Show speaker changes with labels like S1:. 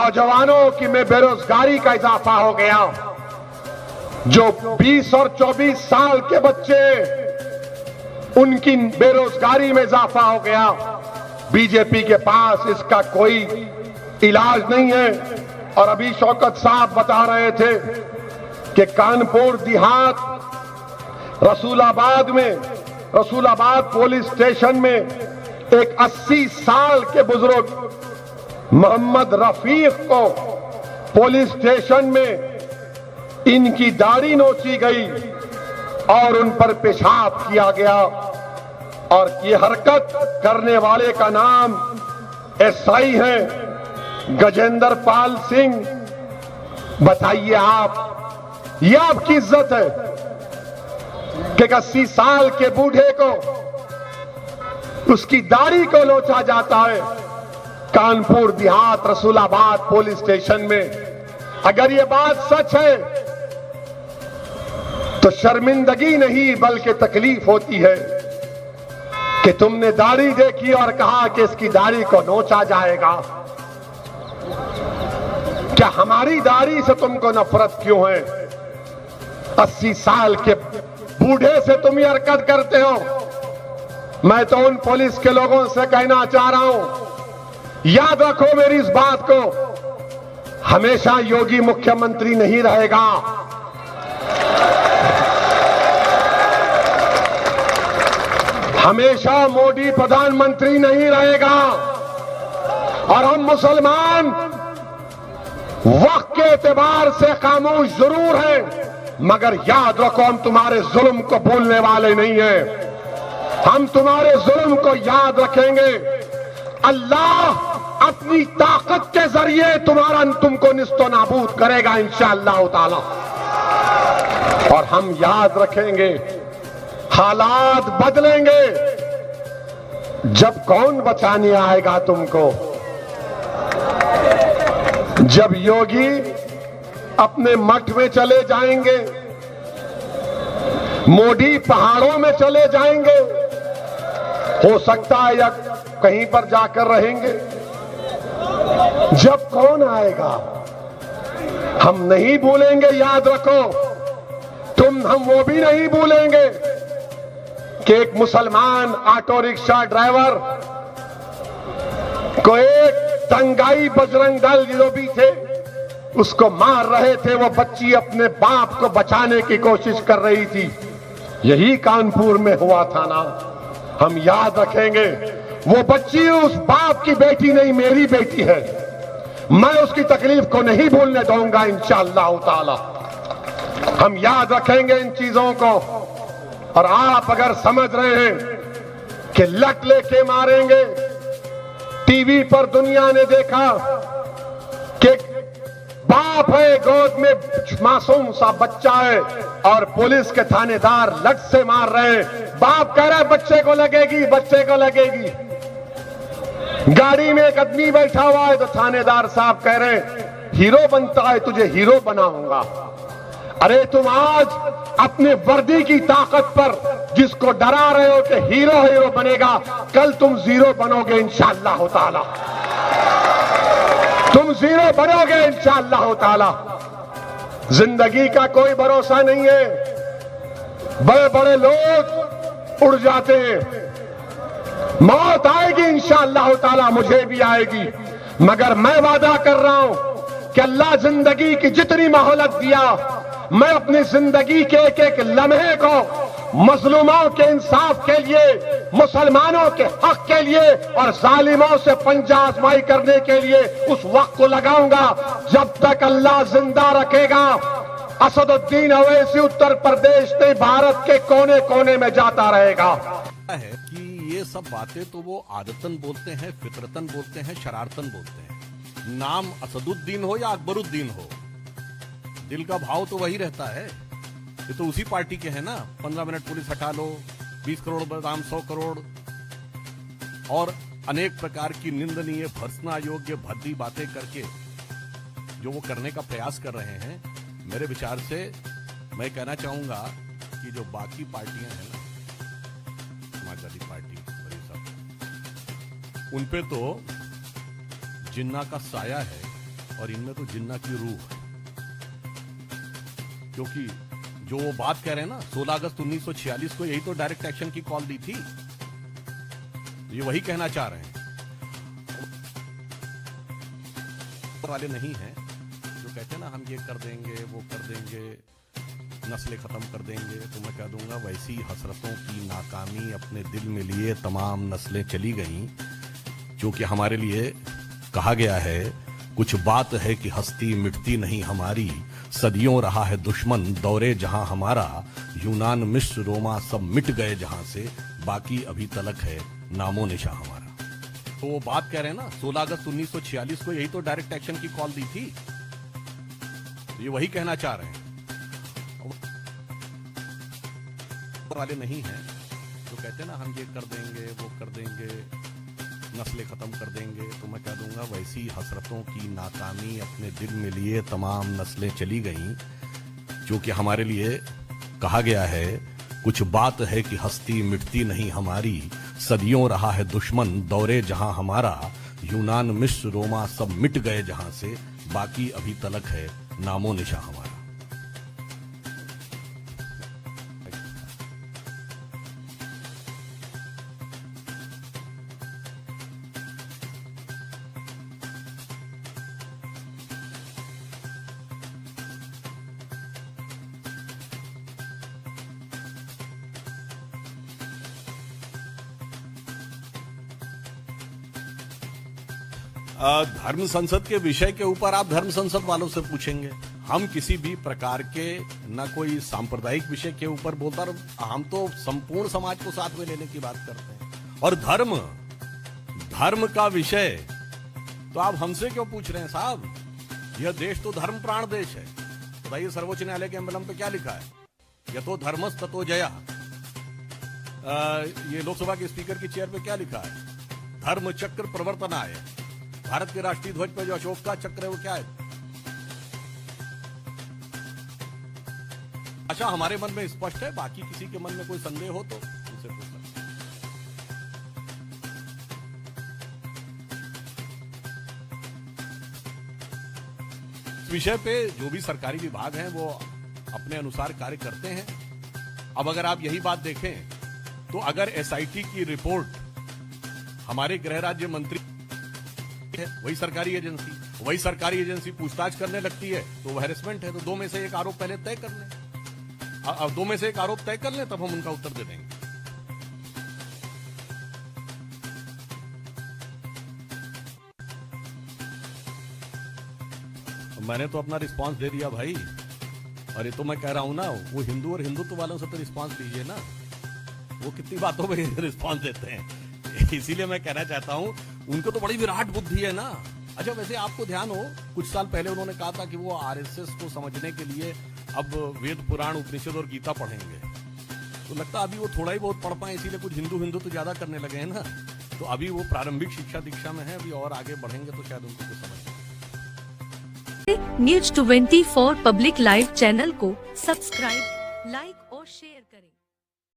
S1: नौजवानों की में बेरोजगारी का इजाफा हो गया। जो 20 और 24 साल के बच्चे, उनकी बेरोजगारी में इजाफा हो गया। बीजेपी के पास इसका कोई इलाज नहीं है। और अभी शौकत साहब बता रहे थे कि कानपुर देहात रसूलाबाद पुलिस स्टेशन में एक 80 साल के बुजुर्ग मोहम्मद रफीक को पुलिस स्टेशन में इनकी दाढ़ी नोची गई और उन पर पेशाब किया गया। और ये हरकत करने वाले का नाम एसआई है गजेंद्र पाल सिंह। बताइए आप, ये आपकी इज्जत है कि 80 साल के बूढ़े को उसकी दाढ़ी को नोचा जाता है कानपुर देहात रसूलाबाद पुलिस स्टेशन में। अगर ये बात सच है तो शर्मिंदगी नहीं बल्कि तकलीफ होती है कि तुमने दाढ़ी देखी और कहा कि इसकी दाढ़ी को नोचा जाएगा। क्या हमारी दाढ़ी से तुमको नफरत क्यों है? 80 साल के बूढ़े से तुम ये हरकत करते हो। मैं तो उन पुलिस के लोगों से कहना चाह रहा हूं, याद रखो मेरी इस बात को, हमेशा योगी मुख्यमंत्री नहीं रहेगा। हमेशा मोदी प्रधानमंत्री नहीं रहेगा। और हम मुसलमान वक्त के एतबार से खामोश जरूर हैं, मगर याद रखो हम तुम्हारे जुल्म को भूलने वाले नहीं हैं। हम तुम्हारे जुल्म को याद रखेंगे। अल्लाह अपनी ताकत के जरिए तुमको निस्तो नाबूद करेगा इंशाअल्लाह ताला। और हम याद रखेंगे, हालात बदलेंगे। जब कौन बचाने आएगा तुमको? जब योगी अपने मठ में चले जाएंगे, मोदी पहाड़ों में चले जाएंगे, हो सकता है या कहीं पर जाकर रहेंगे। जब कौन आएगा हम नहीं भूलेंगे। याद रखो, हम वो भी नहीं भूलेंगे कि एक मुसलमान ऑटो रिक्शा ड्राइवर को एक दंगाई बजरंग दल जो भी थे उसको मार रहे थे। वो बच्ची अपने बाप को बचाने की कोशिश कर रही थी। यही कानपुर में हुआ था ना। हम याद रखेंगे, वो बच्ची उस बाप की बेटी नहीं, मेरी बेटी है। मैं उसकी तकलीफ को नहीं भूलने दूंगा इंशाअल्लाह ताला। हम याद रखेंगे इन चीजों को। और आप अगर समझ रहे हैं कि लट लेके मारेंगे, टीवी पर दुनिया ने देखा कि बाप है, गोद में मासूम सा बच्चा है और पुलिस के थानेदार लट से मार रहे हैं। बाप कह रहा है बच्चे को लगेगी, बच्चे को लगेगी। गाड़ी में एक आदमी बैठा हुआ है तो थानेदार साहब कह रहे हैं हीरो बनता है, तुझे हीरो बनाऊंगा। अरे तुम आज अपने वर्दी की ताकत पर जिसको डरा रहे हो कि हीरो हीरो बनेगा, कल तुम जीरो बनोगे इंशाअल्लाह ताला। तुम जीरो बनोगे इंशाअल्लाह ताला। जिंदगी का कोई भरोसा नहीं है। बड़े बड़े लोग उड़ जाते हैं। मौत आएगी इंशाअल्लाह ताला, मुझे भी आएगी। मगर मैं वादा कर रहा हूं कि अल्लाह जिंदगी की जितनी मोहलत दिया, मैं अपनी जिंदगी के एक एक लम्हे को मजलूमों के इंसाफ के लिए, मुसलमानों के हक के लिए और जालिमों से पंजा आजमाई करने के लिए उस वक्त को लगाऊंगा जब तक अल्लाह जिंदा रखेगा। असदुद्दीन अवैसी उत्तर प्रदेश से भारत के कोने कोने में जाता रहेगा।
S2: है कि ये सब बातें तो वो आदतन बोलते हैं, फितरतन बोलते हैं, शरारतन बोलते हैं। नाम असदुद्दीन हो या अकबरुद्दीन हो, दिल का भाव तो वही रहता है। ये तो उसी पार्टी के हैं ना। 15 मिनट पुलिस हटा लो, 20 करोड़ बदाम 100 करोड़ और अनेक प्रकार की निंदनीय, भर्त्सना योग्य भद्दी बातें करके जो वो करने का प्रयास कर रहे हैं। मेरे विचार से मैं कहना चाहूंगा कि जो बाकी पार्टियां हैं ना, समाजवादी पार्टी और ये सब, उनपे तो जिन्ना का साया है। और इनमें तो जिन्ना की रूह है। क्योंकि जो वो बात कह रहे हैं ना, 16 अगस्त 1946 को यही तो डायरेक्ट एक्शन की कॉल दी थी। ये वही कहना चाह रहे हैं। वाले नहीं हैं जो कहते हैं ना, हम ये कर देंगे, वो कर देंगे, नस्लें खत्म कर देंगे। तो मैं कह दूंगा, वैसी हसरतों की नाकामी अपने दिल में लिए तमाम नस्लें चली गईं। क्योंकि हमारे लिए कहा गया है, कुछ बात है कि हस्ती मिटती नहीं हमारी, सदियों रहा है दुश्मन दौरे जहां हमारा, यूनान मिस्र रोमा सब मिट गए जहां से, बाकी अभी तलक है नामो निशा हमारा। तो वो बात कह रहे हैं ना, 16 अगस्त 1946 को यही तो डायरेक्ट एक्शन की कॉल दी थी। तो ये वही कहना चाह रहे हैं। वाले नहीं हैं जो कहते हैं ना, हम ये कर देंगे, वो कर देंगे, नस्लें खत्म कर देंगे। तो मैं कह दूंगा, वैसी हसरतों की नाकामी अपने दिल में लिए तमाम नस्लें चली गईं। क्योंकि हमारे लिए कहा गया है, कुछ बात है कि हस्ती मिटती नहीं हमारी, सदियों रहा है दुश्मन दौरे जहां हमारा, यूनान मिस्र रोमा सब मिट गए जहां से, बाकी अभी तलक है नामो निशा हमारा। धर्म संसद के विषय के ऊपर आप धर्म संसद वालों से पूछेंगे। हम किसी भी प्रकार के न कोई सांप्रदायिक विषय के ऊपर बोलता, हम तो संपूर्ण समाज को साथ में लेने की बात करते हैं। और धर्म का विषय तो आप हमसे क्यों पूछ रहे हैं साहब? यह देश तो धर्म प्राण देश है। बताइए, सर्वोच्च न्यायालय के एम्बलम पे क्या लिखा है? यतो धर्मस ततो जया। ये लोकसभा के स्पीकर की चेयर पे क्या लिखा है? धर्म चक्र प्रवर्तनाय। भारत के राष्ट्रीय ध्वज पर जो अशोक का चक्र है वो क्या है? अच्छा, हमारे मन में स्पष्ट है, बाकी किसी के मन में कोई संदेह हो तो उनसे पूछ सकते हैं। इस विषय पे जो भी सरकारी विभाग हैं वो अपने अनुसार कार्य करते हैं। अब अगर आप यही बात देखें तो अगर एसआईटी की रिपोर्ट हमारे गृह राज्य मंत्री है, वही सरकारी एजेंसी पूछताछ करने लगती है तो वो हैरेसमेंट है। तो दो में से एक आरोप पहले तय कर लें। अब दो में से एक आरोप तय कर लें, तब हम उनका उत्तर दे देंगे। मैंने तो अपना रिस्पांस दे दिया भाई। और ये तो मैं कह रहा हूं ना, वो हिंदू और हिंदुत्व वालों से तो रिस्पांस लीजिए ना, वो कितनी बातों में रिस्पांस देते हैं। इसीलिए मैं कहना चाहता हूं, उनको तो बड़ी विराट बुद्धि है ना। अच्छा, वैसे आपको ध्यान हो, कुछ साल पहले उन्होंने कहा था कि वो आरएसएस को समझने के लिए अब वेद पुराण उपनिषद और गीता पढ़ेंगे। तो लगता अभी वो थोड़ा ही बहुत पढ़ पाए, इसीलिए कुछ हिंदू तो ज्यादा करने लगे हैं ना। तो अभी वो प्रारंभिक शिक्षा दीक्षा में है, अभी और आगे बढ़ेंगे तो शायद उनको कुछ समझ।
S3: न्यूज 24 पब्लिक लाइव चैनल को सब्सक्राइब, लाइक और शेयर